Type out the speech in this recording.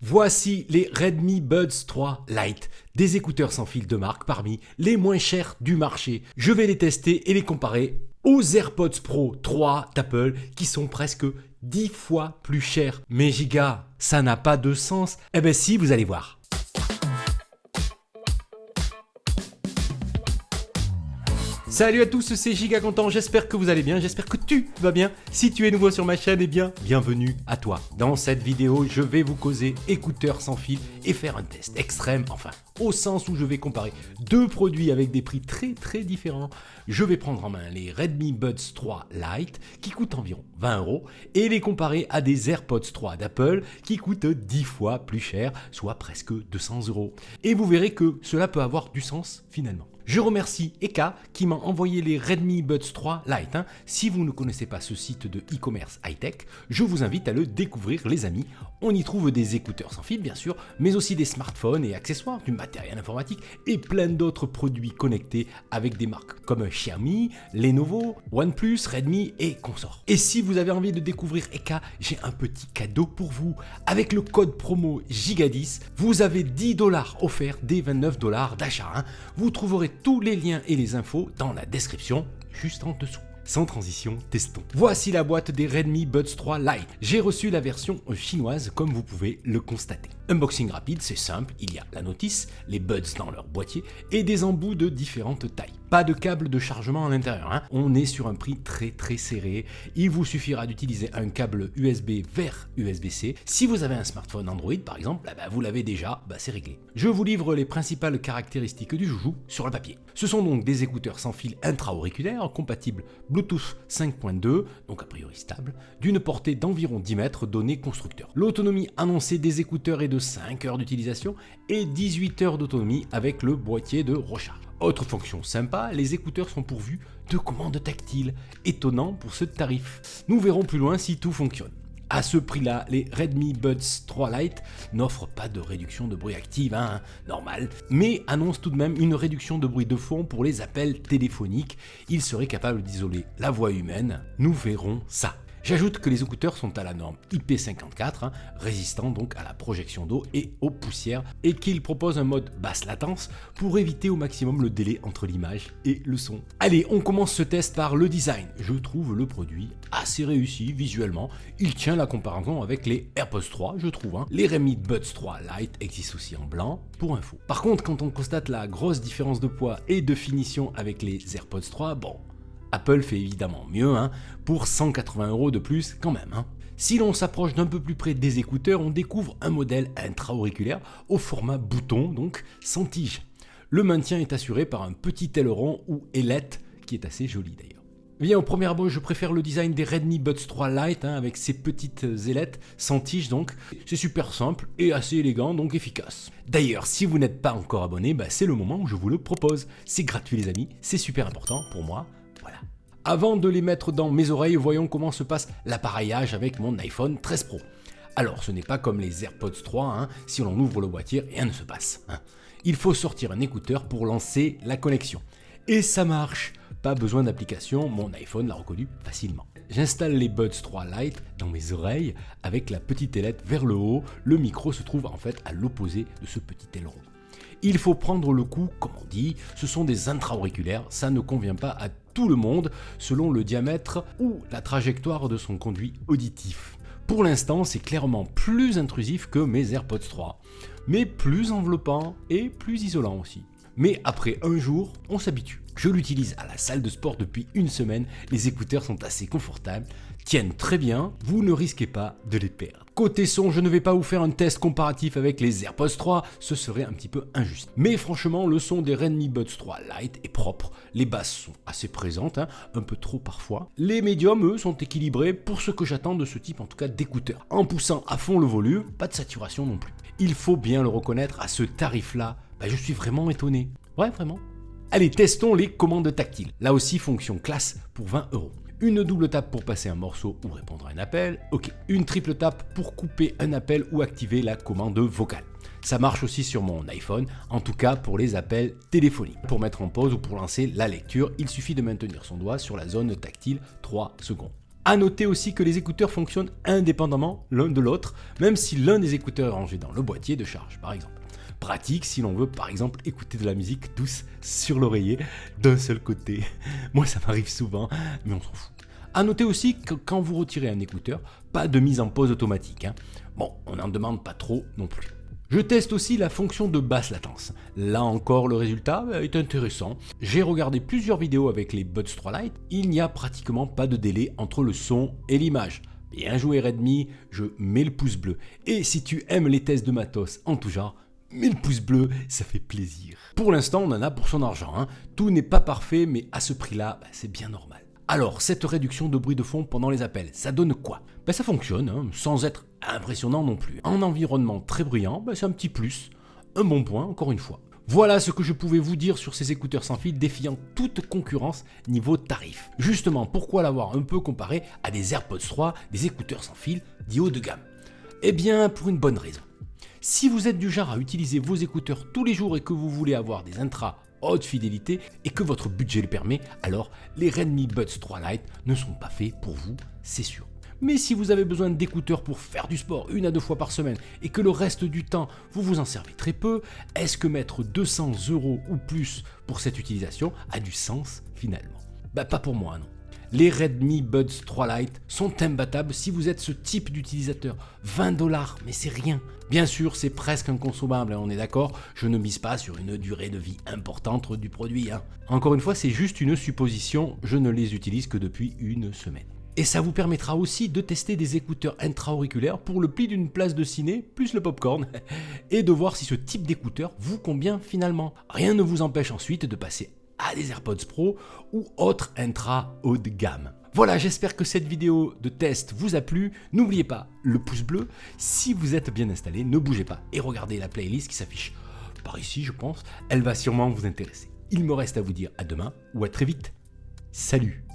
Voici les Redmi Buds 3 Lite, des écouteurs sans fil de marque parmi les moins chers du marché. Je vais les tester et les comparer aux AirPods Pro 3 d'Apple qui sont presque 10 fois plus chers. Mais giga, ça n'a pas de sens. Eh ben si, vous allez voir. Salut à tous, c'est Giga Content, j'espère que vous allez bien, j'espère que tu vas bien. Si tu es nouveau sur ma chaîne, eh bien, bienvenue à toi. Dans cette vidéo, je vais vous causer écouteurs sans fil et faire un test extrême, enfin, au sens où je vais comparer deux produits avec des prix très différents. Je vais prendre en main les Redmi Buds 3 Lite qui coûtent environ 20 € et les comparer à des AirPods 3 d'Apple qui coûtent 10 fois plus cher, soit presque 200 €. Et vous verrez que cela peut avoir du sens finalement. Je remercie Eka qui m'a envoyé les Redmi Buds 3 Lite. Si vous ne connaissez pas ce site de e-commerce high-tech, je vous invite à le découvrir les amis. On y trouve des écouteurs sans fil bien sûr, mais aussi des smartphones et accessoires, du matériel informatique et plein d'autres produits connectés avec des marques comme Xiaomi, Lenovo, OnePlus, Redmi et consorts. Et si vous avez envie de découvrir Eka, j'ai un petit cadeau pour vous. Avec le code promo GIGA10, vous avez 10 $ offerts dès 29 $ d'achat. Vous trouverez tous les liens et les infos dans la description, juste en dessous. Sans transition, testons. Voici la boîte des Redmi Buds 3 Lite. J'ai reçu la version chinoise comme vous pouvez le constater. Unboxing rapide, c'est simple, il y a la notice, les buds dans leur boîtier et des embouts de différentes tailles. Pas de câble de chargement à l'intérieur, On est sur un prix très serré. Il vous suffira d'utiliser un câble USB vers USB-C. Si vous avez un smartphone Android par exemple, vous l'avez déjà, c'est réglé. Je vous livre les principales caractéristiques du joujou sur le papier. Ce sont donc des écouteurs sans fil intra-auriculaires compatibles Bluetooth 5.2, donc a priori stable, d'une portée d'environ 10 mètres donnée constructeur. L'autonomie annoncée des écouteurs est de 5 heures d'utilisation et 18 heures d'autonomie avec le boîtier de recharge. Autre fonction sympa, les écouteurs sont pourvus de commandes tactiles, étonnant pour ce tarif. Nous verrons plus loin si tout fonctionne. À ce prix-là, les Redmi Buds 3 Lite n'offrent pas de réduction de bruit active, normal, mais annoncent tout de même une réduction de bruit de fond pour les appels téléphoniques. Ils seraient capables d'isoler la voix humaine. Nous verrons ça. J'ajoute que les écouteurs sont à la norme IP54, résistant donc à la projection d'eau et aux poussières, et qu'ils proposent un mode basse latence pour éviter au maximum le délai entre l'image et le son. Allez, on commence ce test par le design. Je trouve le produit assez réussi visuellement. Il tient la comparaison avec les AirPods 3, je trouve. Les Redmi Buds 3 Lite existent aussi en blanc, pour info. Par contre, quand on constate la grosse différence de poids et de finition avec les AirPods 3, Apple fait évidemment mieux, pour 180 € de plus quand même. Si l'on s'approche d'un peu plus près des écouteurs, on découvre un modèle intra-auriculaire au format bouton, donc sans tige. Le maintien est assuré par un petit aileron ou ailette qui est assez joli d'ailleurs. Bien, au premier abord, je préfère le design des Redmi Buds 3 Lite avec ces petites ailettes sans tige donc. C'est super simple et assez élégant donc efficace. D'ailleurs, si vous n'êtes pas encore abonné, c'est le moment où je vous le propose. C'est gratuit les amis, c'est super important pour moi. Voilà. Avant de les mettre dans mes oreilles, voyons comment se passe l'appareillage avec mon iPhone 13 Pro. Alors, ce n'est pas comme les AirPods 3, si l'on ouvre le boîtier, rien ne se passe. Il faut sortir un écouteur pour lancer la connexion. Et ça marche, pas besoin d'application, mon iPhone l'a reconnu facilement. J'installe les Buds 3 Lite dans mes oreilles avec la petite ailette vers le haut, le micro se trouve en fait à l'opposé de ce petit aileron. Il faut prendre le coup, comme on dit, ce sont des intra-auriculaires, ça ne convient pas à tout le monde selon le diamètre ou la trajectoire de son conduit auditif. Pour l'instant, c'est clairement plus intrusif que mes AirPods 3, mais plus enveloppant et plus isolant aussi. Mais après un jour, on s'habitue. Je l'utilise à la salle de sport depuis une semaine, les écouteurs sont assez confortables, tiennent très bien, vous ne risquez pas de les perdre. Côté son, je ne vais pas vous faire un test comparatif avec les AirPods 3, ce serait un petit peu injuste. Mais franchement, le son des Redmi Buds 3 Lite est propre, les basses sont assez présentes, un peu trop parfois. Les médiums, eux, sont équilibrés pour ce que j'attends de ce type en tout cas d'écouteurs. En poussant à fond le volume, pas de saturation non plus. Il faut bien le reconnaître, à ce tarif-là, je suis vraiment étonné. Ouais, vraiment. Allez, testons les commandes tactiles. Là aussi, fonction classe pour 20 €. Une double tape pour passer un morceau ou répondre à un appel, ok. Une triple tape pour couper un appel ou activer la commande vocale. Ça marche aussi sur mon iPhone, en tout cas pour les appels téléphoniques. Pour mettre en pause ou pour lancer la lecture, il suffit de maintenir son doigt sur la zone tactile 3 secondes. A noter aussi que les écouteurs fonctionnent indépendamment l'un de l'autre, même si l'un des écouteurs est rangé dans le boîtier de charge par exemple. Pratique si l'on veut par exemple écouter de la musique douce sur l'oreiller d'un seul côté. Moi ça m'arrive souvent, mais on s'en fout. A noter aussi que quand vous retirez un écouteur, pas de mise en pause automatique. Bon, on n'en demande pas trop non plus. Je teste aussi la fonction de basse latence. Là encore, le résultat est intéressant. J'ai regardé plusieurs vidéos avec les Buds 3 Lite. Il n'y a pratiquement pas de délai entre le son et l'image. Bien joué Redmi, je mets le pouce bleu. Et si tu aimes les tests de matos en tout genre, mets le pouce bleu, ça fait plaisir. Pour l'instant, on en a pour son argent. Tout n'est pas parfait, mais à ce prix-là, c'est bien normal. Alors, cette réduction de bruit de fond pendant les appels, ça donne quoi? Ça fonctionne, sans être impressionnant non plus. En environnement très bruyant, c'est un petit plus, un bon point encore une fois. Voilà ce que je pouvais vous dire sur ces écouteurs sans fil défiant toute concurrence niveau tarif. Justement, pourquoi l'avoir un peu comparé à des AirPods 3, des écouteurs sans fil dits haut de gamme? Eh bien, pour une bonne raison. Si vous êtes du genre à utiliser vos écouteurs tous les jours et que vous voulez avoir des intras haute fidélité et que votre budget le permet, alors les Redmi Buds 3 Lite ne sont pas faits pour vous, c'est sûr. Mais si vous avez besoin d'écouteurs pour faire du sport 1 à 2 fois par semaine et que le reste du temps vous vous en servez très peu, est-ce que mettre 200 € ou plus pour cette utilisation a du sens finalement? Pas pour moi non. Les Redmi Buds 3 Lite sont imbattables si vous êtes ce type d'utilisateur. 20 $, mais c'est rien. Bien sûr, c'est presque inconsommable, on est d'accord, je ne mise pas sur une durée de vie importante du produit. Encore une fois, c'est juste une supposition, je ne les utilise que depuis une semaine. Et ça vous permettra aussi de tester des écouteurs intra-auriculaires pour le prix d'une place de ciné plus le popcorn et de voir si ce type d'écouteur vous convient finalement. Rien ne vous empêche ensuite de passer à des AirPods Pro ou autres intra haut de gamme. Voilà, j'espère que cette vidéo de test vous a plu. N'oubliez pas le pouce bleu. Si vous êtes bien installé, ne bougez pas et regardez la playlist qui s'affiche par ici, je pense. Elle va sûrement vous intéresser. Il me reste à vous dire à demain ou à très vite. Salut!